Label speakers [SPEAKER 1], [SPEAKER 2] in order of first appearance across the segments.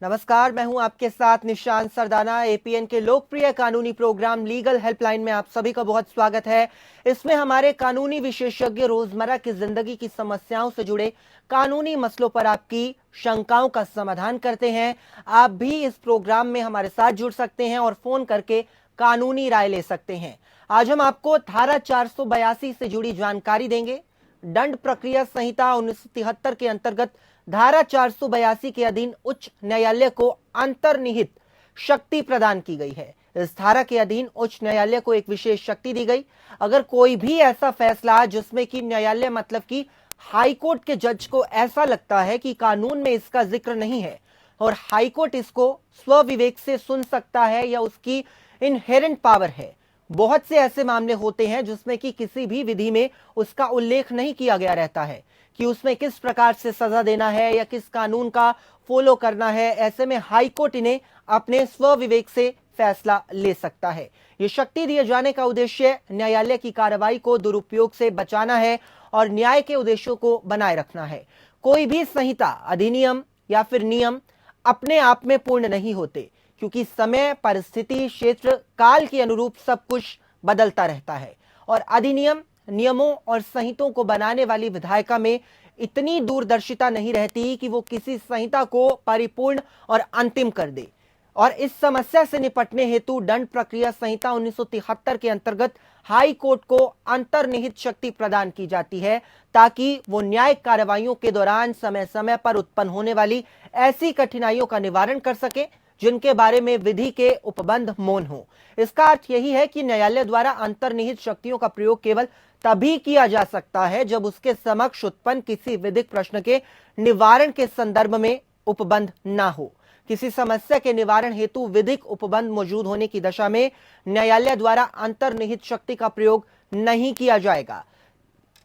[SPEAKER 1] नमस्कार, मैं हूं आपके साथ निशांत सरदाना। एपीएन के लोकप्रिय कानूनी प्रोग्राम लीगल हेल्पलाइन में आप सभी का बहुत स्वागत है। इसमें हमारे कानूनी विशेषज्ञ रोजमर्रा की जिंदगी की समस्याओं से जुड़े कानूनी मसलों पर आपकी शंकाओं का समाधान करते हैं। आप भी इस प्रोग्राम में हमारे साथ जुड़ सकते हैं और फोन करके कानूनी राय ले सकते हैं। आज हम आपको धारा 482 से जुड़ी जानकारी देंगे। दंड प्रक्रिया संहिता 1973 के अंतर्गत धारा 482 के अधीन उच्च न्यायालय को अंतर्निहित शक्ति प्रदान की गई है। इस धारा के अधीन उच्च न्यायालय को एक विशेष शक्ति दी गई। अगर कोई भी ऐसा फैसला जिसमें कि न्यायालय मतलब कि हाईकोर्ट के जज को ऐसा लगता है कि कानून में इसका जिक्र नहीं है और हाईकोर्ट इसको स्वविवेक से सुन सकता है या उसकी इनहेरेंट पावर है। बहुत से ऐसे मामले होते हैं जिसमें कि किसी भी विधि में उसका उल्लेख नहीं किया गया रहता है कि उसमें किस प्रकार से सजा देना है या किस कानून का फॉलो करना है। ऐसे में हाईकोर्ट इन्हें अपने स्वविवेक से फैसला ले सकता है। ये शक्ति दिए जाने का उद्देश्य न्यायालय की कार्रवाई को दुरुपयोग से बचाना है और न्याय के उद्देश्यों को बनाए रखना है। कोई भी संहिता, अधिनियम या फिर नियम अपने आप में पूर्ण नहीं होते, क्योंकि समय, परिस्थिति, क्षेत्र, काल के अनुरूप सब कुछ बदलता रहता है और अधिनियम, नियमों और संहितों को बनाने वाली विधायिका में इतनी दूरदर्शिता नहीं रहती कि वो किसी संहिता को परिपूर्ण और अंतिम कर दे। और इस समस्या से निपटने हेतु दंड प्रक्रिया संहिता 1973 के अंतर्गत हाई कोर्ट को अंतर्निहित शक्ति प्रदान की जाती है ताकि वो न्यायिक कार्रवाइयों के दौरान समय समय पर उत्पन्न होने वाली ऐसी कठिनाइयों का निवारण कर सके जिनके बारे में विधि के उपबंध मौन हो। इसका अर्थ यही है कि न्यायालय द्वारा अंतर्निहित शक्तियों का प्रयोग केवल तभी किया जा सकता है जब उसके समक्ष उत्पन्न किसी विधिक प्रश्न के निवारण के संदर्भ में उपबंध न हो। किसी समस्या के निवारण हेतु विधिक उपबंध मौजूद होने की दशा में न्यायालय द्वारा अंतर्निहित शक्ति का प्रयोग नहीं किया जाएगा।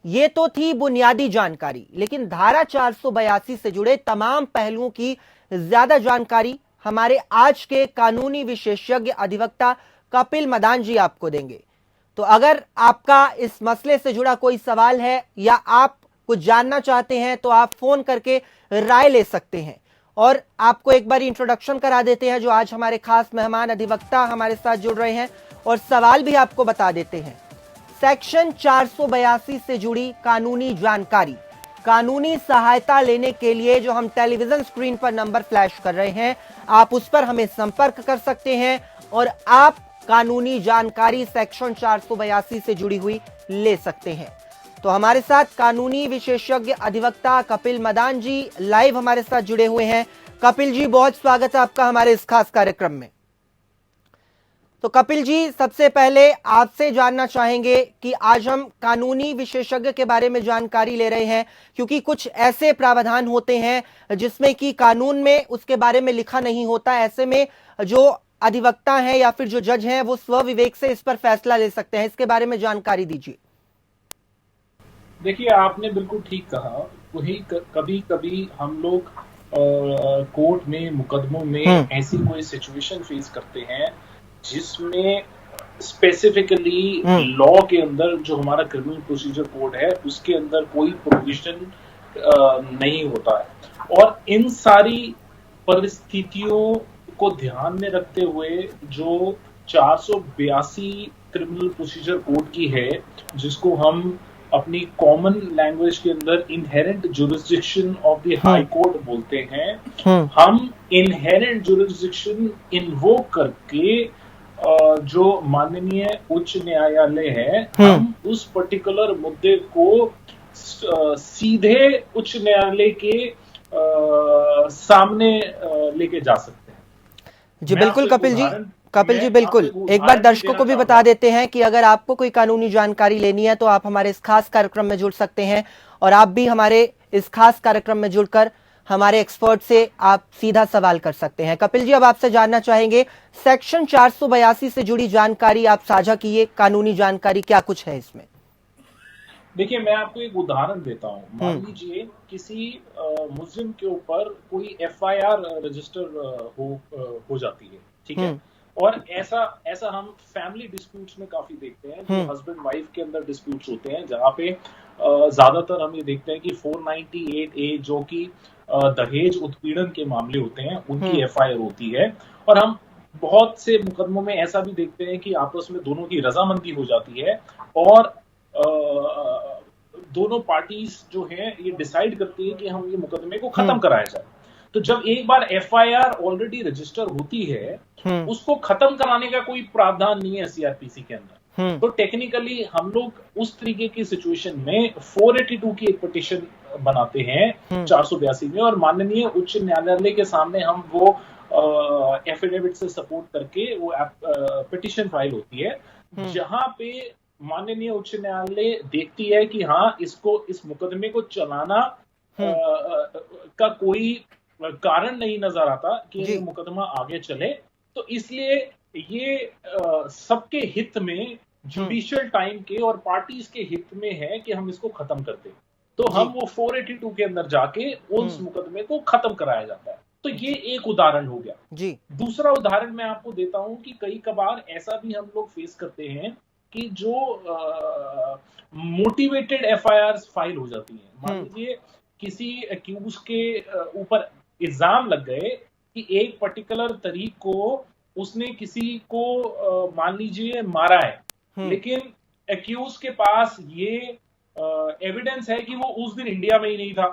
[SPEAKER 1] ये तो थी बुनियादी जानकारी, लेकिन धारा 482 से जुड़े तमाम पहलुओं की ज्यादा जानकारी हमारे आज के कानूनी विशेषज्ञ अधिवक्ता कपिल मदान जी आपको देंगे। तो अगर आपका इस मसले से जुड़ा कोई सवाल है या आप कुछ जानना चाहते हैं तो आप फोन करके राय ले सकते हैं। और आपको एक बार इंट्रोडक्शन करा देते हैं जो आज हमारे खास मेहमान अधिवक्ता हमारे साथ जुड़ रहे हैं और सवाल भी आपको बता देते हैं। सेक्शन 482 से जुड़ी कानूनी जानकारी, कानूनी सहायता लेने के लिए जो हम टेलीविजन स्क्रीन पर नंबर फ्लैश कर रहे हैं, आप उस पर हमें संपर्क कर सकते हैं और आप कानूनी जानकारी सेक्शन 482 से जुड़ी हुई ले सकते हैं। तो हमारे साथ कानूनी विशेषज्ञ अधिवक्ता कपिल मदान जी लाइव हमारे साथ जुड़े हुए हैं। कपिल जी, बहुत स्वागत है आपका हमारे इस खास कार्यक्रम में। तो कपिल जी, सबसे पहले आपसे जानना चाहेंगे कि आज हम कानूनी विशेषज्ञ के बारे में जानकारी ले रहे हैं क्योंकि कुछ ऐसे प्रावधान होते हैं जिसमें कि कानून में उसके बारे में लिखा नहीं होता। ऐसे में जो अधिवक्ता हैं या फिर जो जज हैं वो स्वविवेक से इस पर फैसला ले सकते हैं। इसके बारे में जानकारी दीजिए।
[SPEAKER 2] देखिए, आपने बिल्कुल ठीक कहा। वही कभी कभी हम लोग कोर्ट में, मुकदमों में ऐसी कोई सिचुएशन फेस करते हैं जिसमें स्पेसिफिकली लॉ के अंदर, जो हमारा क्रिमिनल प्रोसीजर कोड है, उसके अंदर कोई प्रोविजन नहीं होता है। और इन सारी परिस्थितियों को ध्यान में रखते हुए जो 482 क्रिमिनल प्रोसीजर कोड की है, जिसको हम अपनी कॉमन लैंग्वेज के अंदर inherent jurisdiction of the high court बोलते हैं, हम इनहेरेंट जुरिस्डिक्शन इन्वोक करके जो माननीय उच्च न्यायालय है, हम उस पर्टिकुलर मुद्दे को सीधे उच्च न्यायालय के सामने लेके जा सकते हैं।
[SPEAKER 1] जी बिल्कुल कपिल जी, बिल्कुल। एक बार दर्शकों को भी बता देते हैं कि अगर आपको कोई कानूनी जानकारी लेनी है तो आप हमारे इस खास कार्यक्रम में जुड़ सकते हैं और आप भी हमारे इस खास कार्यक्रम में जुड़कर हमारे एक्सपर्ट से आप सीधा सवाल कर सकते हैं। कपिल जी, अब आपसे जानना चाहेंगे, सेक्शन 482 से जुड़ी जानकारी आप साझा कीजिए। कानूनी जानकारी क्या कुछ है इसमें?
[SPEAKER 2] देखिए, मैं आपको एक उदाहरण देता हूँ। मान लीजिए किसी मुस्लिम के ऊपर कोई एफआईआर रजिस्टर हो जाती है, ठीक है। और ऐसा ऐसा हम फैमिली डिस्प्यूट्स में काफी देखते हैं, जो हस्बैंड वाइफ के अंदर डिस्प्यूट्स होते हैं, जहाँ पे ज्यादातर हम ये देखते हैं कि 498A जो कि दहेज उत्पीड़न के मामले होते हैं, उनकी एफआईआर होती है। और हम बहुत से मुकदमों में ऐसा भी देखते हैं कि आपस में दोनों की रजामंदी हो जाती है और दोनों पार्टीज जो हैं ये डिसाइड करती है कि हम ये मुकदमे को खत्म कराया जाए। तो जब एक बार एफआईआर ऑलरेडी रजिस्टर होती है, उसको खत्म कराने का कोई प्रावधान नहीं है सीआरपीसी के अंदर। तो टेक्निकली हम लोग उस तरीके की सिचुएशन में 482 की एक पिटीशन बनाते हैं 482 में, और माननीय उच्च न्यायालय के सामने हम वो एफिडेविट से सपोर्ट करके वो पिटीशन फाइल होती है, जहां पे माननीय उच्च न्यायालय देखती है कि हाँ, इसको इस मुकदमे को चलाना का कोई कारण नहीं नजर आता कि ये मुकदमा आगे चले। तो इसलिए ये सबके हित में, जुडिशियल टाइम के और पार्टीज के हित में है कि हम इसको खत्म कर दें। तो हम वो 482 के अंदर जाके उस मुकदमे को खत्म कराया जाता है। तो ये एक उदाहरण हो गया जी। दूसरा उदाहरण मैं आपको देता हूं कि कई कबार ऐसा भी हम लोग फेस करते हैं कि जो मोटिवेटेड एफआईआर फाइल हो जाती है। मान लीजिए किसी एक्यूज के ऊपर इल्जाम लग गए कि एक पर्टिकुलर तरीक को उसने किसी को मान लीजिए मारा है, लेकिन एक्यूज के पास ये एविडेंस है कि वो उस दिन इंडिया में ही नहीं था।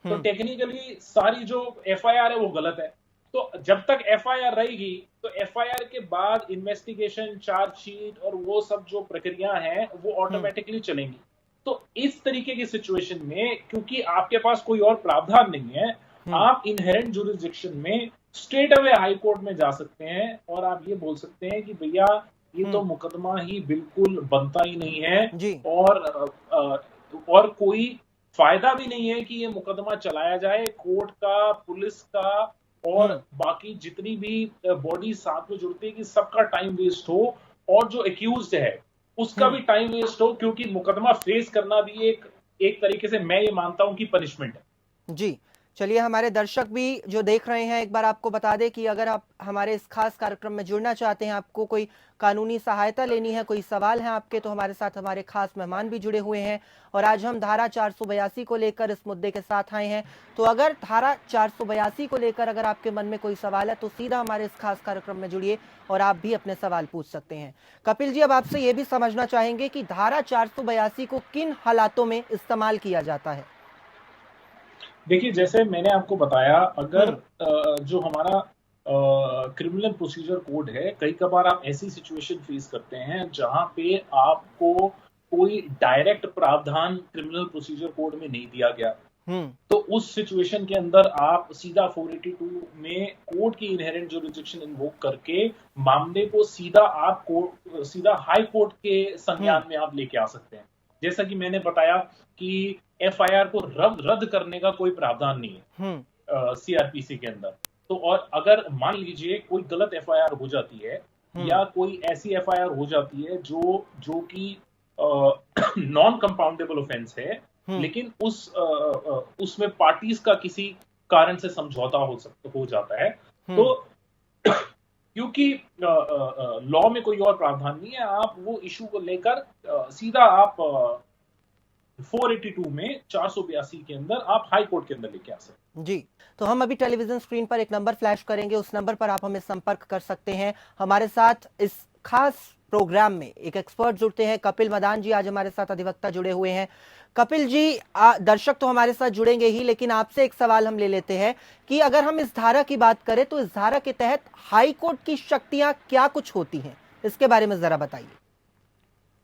[SPEAKER 2] तो टेक्निकली सारी जो एफआईआर है वो गलत है। तो जब तक एफआईआर रहेगी तो एफआईआर के बाद इन्वेस्टिगेशन, चार्जशीट और वो सब जो प्रक्रिया है वो ऑटोमेटिकली चलेंगी। तो इस तरीके की सिचुएशन में, क्योंकि आपके पास कोई और प्रावधान नहीं है, आप इनहेरेंट जुरिसडिक्शन में स्ट्रेट अवे हाई कोर्ट में जा सकते हैं और आप ये बोल सकते हैं कि भैया ये तो मुकदमा ही बिल्कुल बनता ही नहीं है जी। और कोई फायदा भी नहीं है कि ये मुकदमा चलाया जाए। कोर्ट का, पुलिस का और बाकी जितनी भी बॉडी साथ में जुड़ती है कि सबका टाइम वेस्ट हो, और जो एक्यूज्ड है उसका भी टाइम वेस्ट हो, क्योंकि मुकदमा फेस करना भी एक तरीके से मैं ये मानता हूं कि पनिशमेंट है
[SPEAKER 1] जी। चलिए, हमारे दर्शक भी जो देख रहे हैं, एक बार आपको बता दें कि अगर आप हमारे इस खास कार्यक्रम में जुड़ना चाहते हैं, आपको कोई कानूनी सहायता लेनी है, कोई सवाल है आपके, तो हमारे साथ हमारे खास मेहमान भी जुड़े हुए हैं और आज हम धारा 482 को लेकर इस मुद्दे के साथ आए हैं। तो अगर धारा 482 को लेकर अगर आपके मन में कोई सवाल है तो सीधा हमारे इस खास कार्यक्रम में जुड़िए और आप भी अपने सवाल पूछ सकते हैं। कपिल जी, अब आपसे ये भी समझना चाहेंगे कि धारा 482 को किन हालातों में इस्तेमाल किया जाता है?
[SPEAKER 2] देखिए, जैसे मैंने आपको बताया, अगर जो हमारा क्रिमिनल प्रोसीजर कोड है, कई बार आप ऐसी सिचुएशन फेस करते हैं जहां पे आपको कोई डायरेक्ट प्रावधान क्रिमिनल प्रोसीजर कोड में नहीं दिया गया। तो उस सिचुएशन के अंदर आप सीधा 482 में कोर्ट की इनहेरेंट जुरिसडिक्शन इन्वोक करके मामले को सीधा हाई कोर्ट के संज्ञान में आप लेके आ सकते हैं। जैसा कि मैंने बताया कि एफआईआर को रद्द करने का कोई प्रावधान नहीं है सीआरपीसी के अंदर। तो और अगर मान लीजिए कोई गलत एफआईआर हो जाती है या कोई ऐसी एफआईआर हो जाती है जो कि नॉन कंपाउंडेबल ऑफेंस है, लेकिन उसमें पार्टीज का किसी कारण से समझौता हो जाता है, तो क्योंकि लॉ में कोई और प्रावधान नहीं है, आप वो इशू को लेकर सीधा आप 482 में 482 के अंदर आप हाई कोर्ट के अंदर लेके आ सकते हैं
[SPEAKER 1] जी। तो हम अभी टेलीविजन स्क्रीन पर एक नंबर फ्लैश करेंगे, उस नंबर पर आप हमें संपर्क कर सकते हैं। हमारे साथ इस खास प्रोग्राम में एक एक्सपर्ट जुड़ते हैं, कपिल मदान जी आज हमारे साथ अधिवक्ता जुड़े हुए हैं। कपिल जी, दर्शक तो हमारे साथ जुड़ेंगे ही, लेकिन आपसे एक सवाल हम ले लेते हैं कि अगर हम इस धारा की बात करें तो इस धारा के तहत हाई कोर्ट की शक्तियां क्या कुछ होती हैं, इसके बारे में जरा बताइए।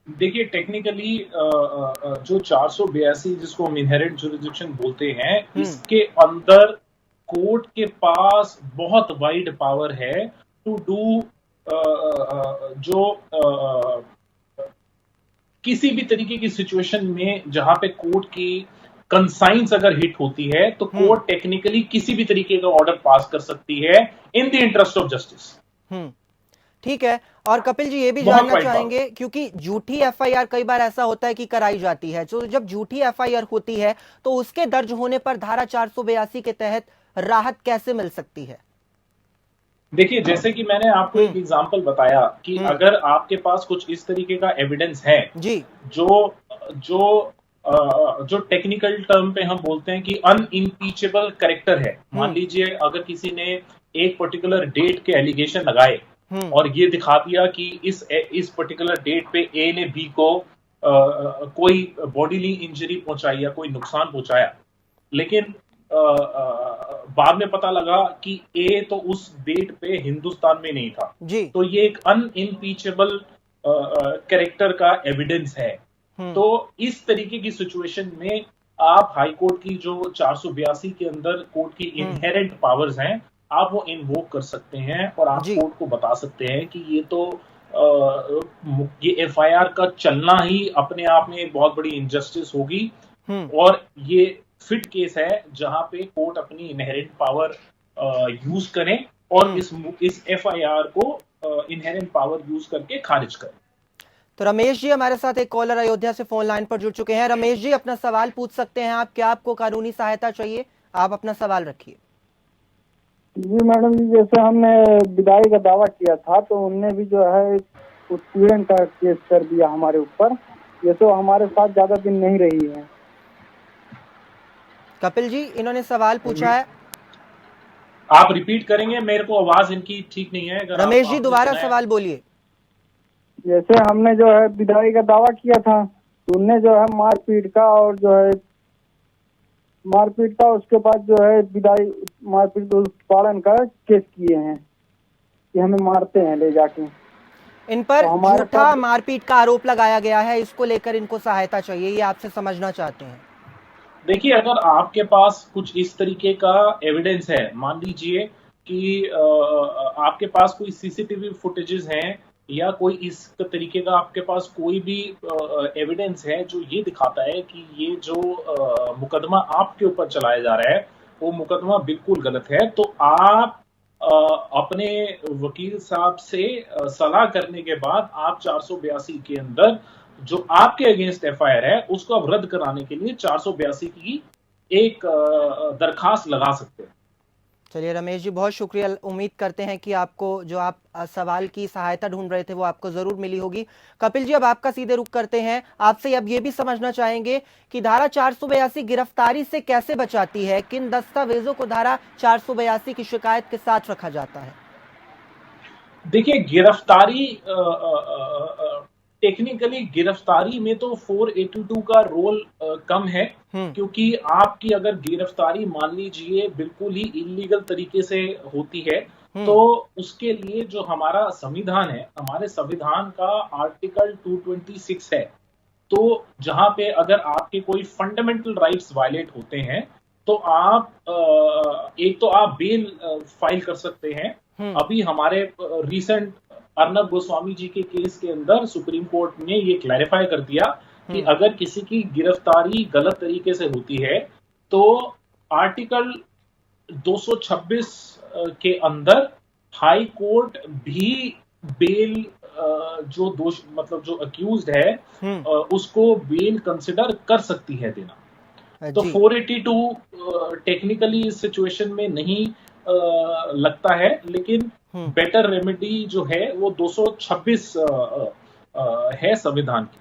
[SPEAKER 2] देखिए, टेक्निकली जो 482 जिसको हम इनहेरेंट जुरिसडिक्शन बोलते हैं, इसके अंदर कोर्ट के पास बहुत वाइड पावर है टू डू किसी भी तरीके की सिचुएशन में जहां पे कोर्ट की कंसाइंस अगर हिट होती है तो कोर्ट टेक्निकली किसी भी तरीके का ऑर्डर पास कर सकती है in the interest of justice.
[SPEAKER 1] ठीक है। और कपिल जी, ये भी जानना चाहेंगे, क्योंकि झूठी एफआईआर कई बार ऐसा होता है कि कराई जाती है, तो जब झूठी एफआईआर होती है तो उसके दर्ज होने पर धारा 482 के तहत राहत कैसे मिल सकती है?
[SPEAKER 2] देखिए, जैसे कि मैंने आपको एक एग्जांपल बताया कि अगर आपके पास कुछ इस तरीके का एविडेंस है
[SPEAKER 1] जी
[SPEAKER 2] जो जो जो टेक्निकल टर्म पे हम बोलते हैं कि अनइम्पीचेबल कैरेक्टर है। मान लीजिए अगर किसी ने एक पर्टिकुलर डेट के एलिगेशन लगाए और ये दिखा दिया कि इस पर्टिकुलर डेट पे ए ने बी को कोई बॉडीली इंजरी पहुंचाई या कोई नुकसान पहुंचाया, लेकिन बाद में पता लगा कि ए तो उस डेट पे हिंदुस्तान में नहीं था,
[SPEAKER 1] जी
[SPEAKER 2] तो ये एक अनइम्पीचेबल कैरेक्टर का एविडेंस है। तो इस तरीके की सिचुएशन में आप हाई कोर्ट की जो 482 के अंदर कोर्ट की इनहेरेंट पावर्स हैं, आप वो इन्वोक कर सकते हैं और आप
[SPEAKER 1] जी
[SPEAKER 2] कोर्ट को बता सकते हैं कि ये तो ये एफआईआर का चलना ही अपने आप में एक बहुत बड़ी इनजस्टिस होगी और ये फिट केस है जहां पे कोर्ट अपनी इनहेरेंट पावर यूज करें और इस एफआईआर को इनहेरेंट पावर यूज करके खारिज करें।
[SPEAKER 1] तो रमेश जी हमारे साथ एक कॉलर अयोध्या से फोन लाइन पर जुड़ चुके हैं। रमेश जी अपना सवाल पूछ सकते हैं आप, क्या आपको कानूनी सहायता चाहिए? आप अपना सवाल रखिए।
[SPEAKER 3] जी मैडम जी, जैसे हमने विदाई का दावा किया था तो उनने भी जो है उत्पीड़न का केस कर दिया हमारे ऊपर। ये तो हमारे साथ ज्यादा दिन नहीं रही है।
[SPEAKER 1] कपिल जी इन्होंने सवाल पूछा है,
[SPEAKER 2] आप रिपीट करेंगे? मेरे को आवाज इनकी ठीक नहीं है। अगर
[SPEAKER 1] रमेश जी दोबारा सवाल बोलिए।
[SPEAKER 3] जैसे हमने जो है विदाई का दावा किया था तो उनने जो है मारपीट का और जो है मारपीट का उसके बाद जो है विदाई मारपीट उत्पादन का केस किए हैं कि हमें मारते हैं ले जाके।
[SPEAKER 1] इन पर
[SPEAKER 3] तो
[SPEAKER 1] झूठा मारपीट का आरोप लगाया गया है, इसको लेकर इनको सहायता चाहिए, ये आपसे समझना चाहते हैं।
[SPEAKER 2] देखिए, अगर आपके पास कुछ इस तरीके का एविडेंस है, मान लीजिए कि आपके पास कोई सीसीटीवी फुटेजेस हैं या कोई इस तरीके का आपके पास कोई भी एविडेंस है जो ये दिखाता है कि ये जो मुकदमा आपके ऊपर चलाया जा रहा है वो मुकदमा बिल्कुल गलत है, तो आप अपने वकील साहब से सलाह करने के बाद आप 482 के अंदर जो आपके अगेंस्ट एफआईआर है उसको अब रद्द कराने के लिए 482 की एक दरखास्त लगा सकते हैं।
[SPEAKER 1] चलिए रमेश जी बहुत शुक्रिया, उम्मीद करते हैं कि आपको जो आप सवाल की सहायता ढूंढ रहे थे वो आपको जरूर मिली होगी। कपिल जी अब आपका सीधे रुख करते हैं, आपसे अब ये भी समझना चाहेंगे कि धारा 482 गिरफ्तारी से कैसे बचाती है, किन दस्तावेजों को धारा 482 की शिकायत के साथ रखा जाता है?
[SPEAKER 2] देखिए, गिरफ्तारी टेक्निकली गिरफ्तारी में तो 482 का रोल कम है, क्योंकि आपकी अगर गिरफ्तारी मान लीजिए बिल्कुल ही इलीगल तरीके से होती है तो उसके लिए जो हमारा संविधान है, हमारे संविधान का आर्टिकल 226 है, तो जहां पे अगर आपके कोई फंडामेंटल राइट्स वायलेट होते हैं तो आप एक तो आप बेल फाइल कर सकते हैं। अभी हमारे रीसेंट अर्नब गोस्वामी जी के केस के अंदर सुप्रीम कोर्ट ने ये क्लैरिफाई कर दिया कि अगर किसी की गिरफ्तारी गलत तरीके से होती है तो आर्टिकल 226 के अंदर हाई कोर्ट भी बेल जो दोष मतलब जो अक्यूज्ड है उसको बेल कंसिडर कर सकती है देना। तो 482 टेक्निकली इस सिचुएशन में नहीं लगता है, लेकिन बेटर रेमेडी जो है वो 226 है संविधान की।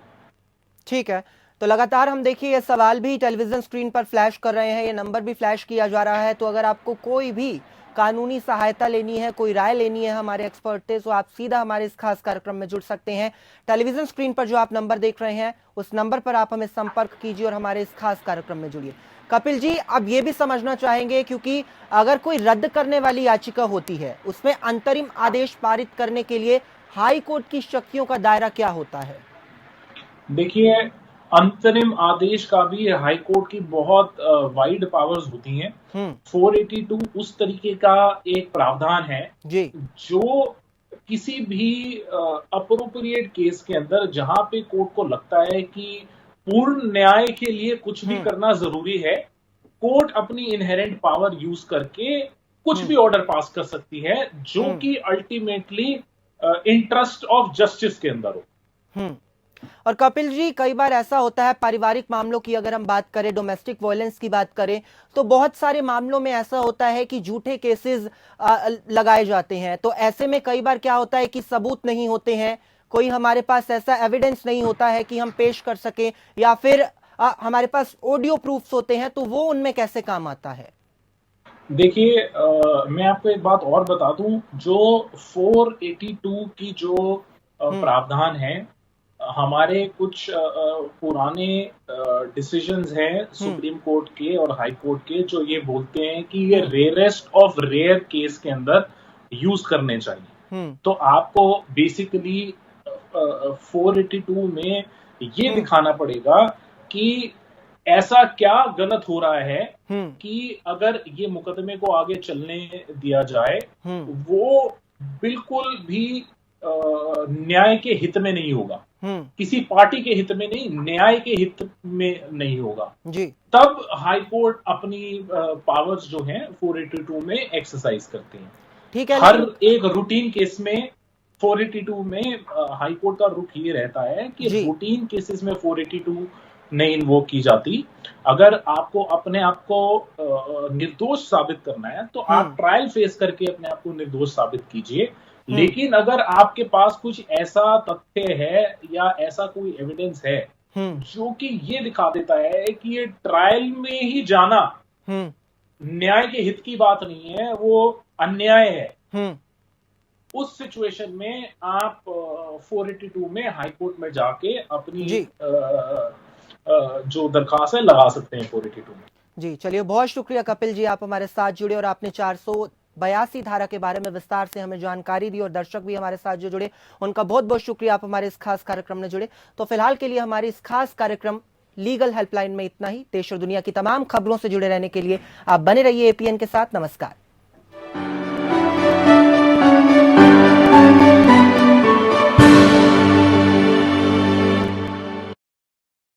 [SPEAKER 1] ठीक है, तो लगातार हम देखिए ये सवाल भी टेलीविजन स्क्रीन पर फ्लैश कर रहे हैं, ये नंबर भी फ्लैश किया जा रहा है, तो अगर आपको कोई भी कानूनी सहायता लेनी है, कोई राय लेनी है हमारे एक्सपर्ट से, तो आप सीधा हमारे इस खास कार्यक्रम में जुड़ सकते हैं। टेलीविजन स्क्रीन पर जो आप नंबर देख रहे हैं उस नंबर पर आप हमें संपर्क कीजिए और हमारे इस खास कार्यक्रम में जुड़िए। कपिल जी अब ये भी समझना चाहेंगे, क्योंकि अगर कोई रद्द करने वाली याचिका होती है उसमें अंतरिम आदेश पारित करने के लिए हाई कोर्ट की शक्तियों का दायरा क्या होता है?
[SPEAKER 2] देखिए, अंतरिम आदेश का भी हाई कोर्ट की बहुत वाइड पावर्स होती हैं। 482 उस तरीके का एक प्रावधान है जी, जो किसी भी अप्रोप्रिएट केस के अंदर जहां पे कोर्ट को लगता है कि पूर्ण न्याय के लिए कुछ भी करना जरूरी है, कोर्ट अपनी इनहेरेंट पावर यूज करके कुछ भी ऑर्डर पास कर सकती है जो कि अल्टीमेटली इंटरेस्ट ऑफ जस्टिस के अंदर हो।
[SPEAKER 1] और कपिल जी, कई बार ऐसा होता है पारिवारिक मामलों की अगर हम बात करें, डोमेस्टिक वायलेंस की बात करें, तो बहुत सारे मामलों में ऐसा होता है कि झूठे केसेस लगाए जाते हैं। तो ऐसे में कई बार क्या होता है कि सबूत नहीं होते हैं, कोई हमारे पास ऐसा एविडेंस नहीं होता है कि हम पेश कर सके, या फिर हमारे पास ऑडियो प्रूफ्स होते हैं, तो वो उनमें कैसे काम आता है?
[SPEAKER 2] देखिए, मैं आपको एक बात और बता दूं, जो 482 की जो प्रावधान है, हमारे कुछ पुराने डिसीजंस हैं सुप्रीम कोर्ट के और हाई कोर्ट के, जो ये बोलते हैं कि ये रेयरेस्ट ऑफ रेयर केस के अंदर यूज करने चाहिए। तो आपको बेसिकली 482 में ये दिखाना पड़ेगा कि ऐसा क्या गलत हो रहा है कि अगर ये मुकदमे को आगे चलने दिया जाए, वो बिल्कुल भी न्याय के हित में नहीं होगा, किसी पार्टी के हित में नहीं, न्याय के हित में नहीं होगा
[SPEAKER 1] जी।
[SPEAKER 2] तब हाई कोर्ट अपनी पावर्स जो हैं 482 में एक्सरसाइज करते हैं।
[SPEAKER 1] ठीक है,
[SPEAKER 2] हर एक रूटीन केस में 482 में हाई कोर्ट का रुख ये रहता है कि रूटीन केसेस में 482 नहीं इन्वोक की जाती। अगर आपको अपने आप को निर्दोष साबित करना है तो आप ट्रायल फेस करके अपने आप को निर्दोष साबित कीजिए। लेकिन अगर आपके पास कुछ ऐसा तथ्य है या ऐसा कोई एविडेंस है जो कि ये दिखा देता है कि ये ट्रायल में ही जाना न्याय के हित की बात नहीं है, वो अन्याय है, उस सिचुएशन में आप 482 में हाई कोर्ट में जाके अपनी जो दरखास्त है लगा सकते हैं 482 में।
[SPEAKER 1] जी, चलिए, बहुत शुक्रिया कपिल जी, आप हमारे साथ जुड़े और आपने 482 धारा के बारे में विस्तार से हमें जानकारी दी, और दर्शक भी हमारे साथ जो जुड़े उनका बहुत बहुत शुक्रिया, आप हमारे इस खास कार्यक्रम में जुड़े। तो फिलहाल के लिए हमारे इस खास कार्यक्रम लीगल हेल्पलाइन में इतना ही। देश और दुनिया की तमाम खबरों से जुड़े रहने के लिए आप बने रहिए एपीएन के साथ। नमस्कार।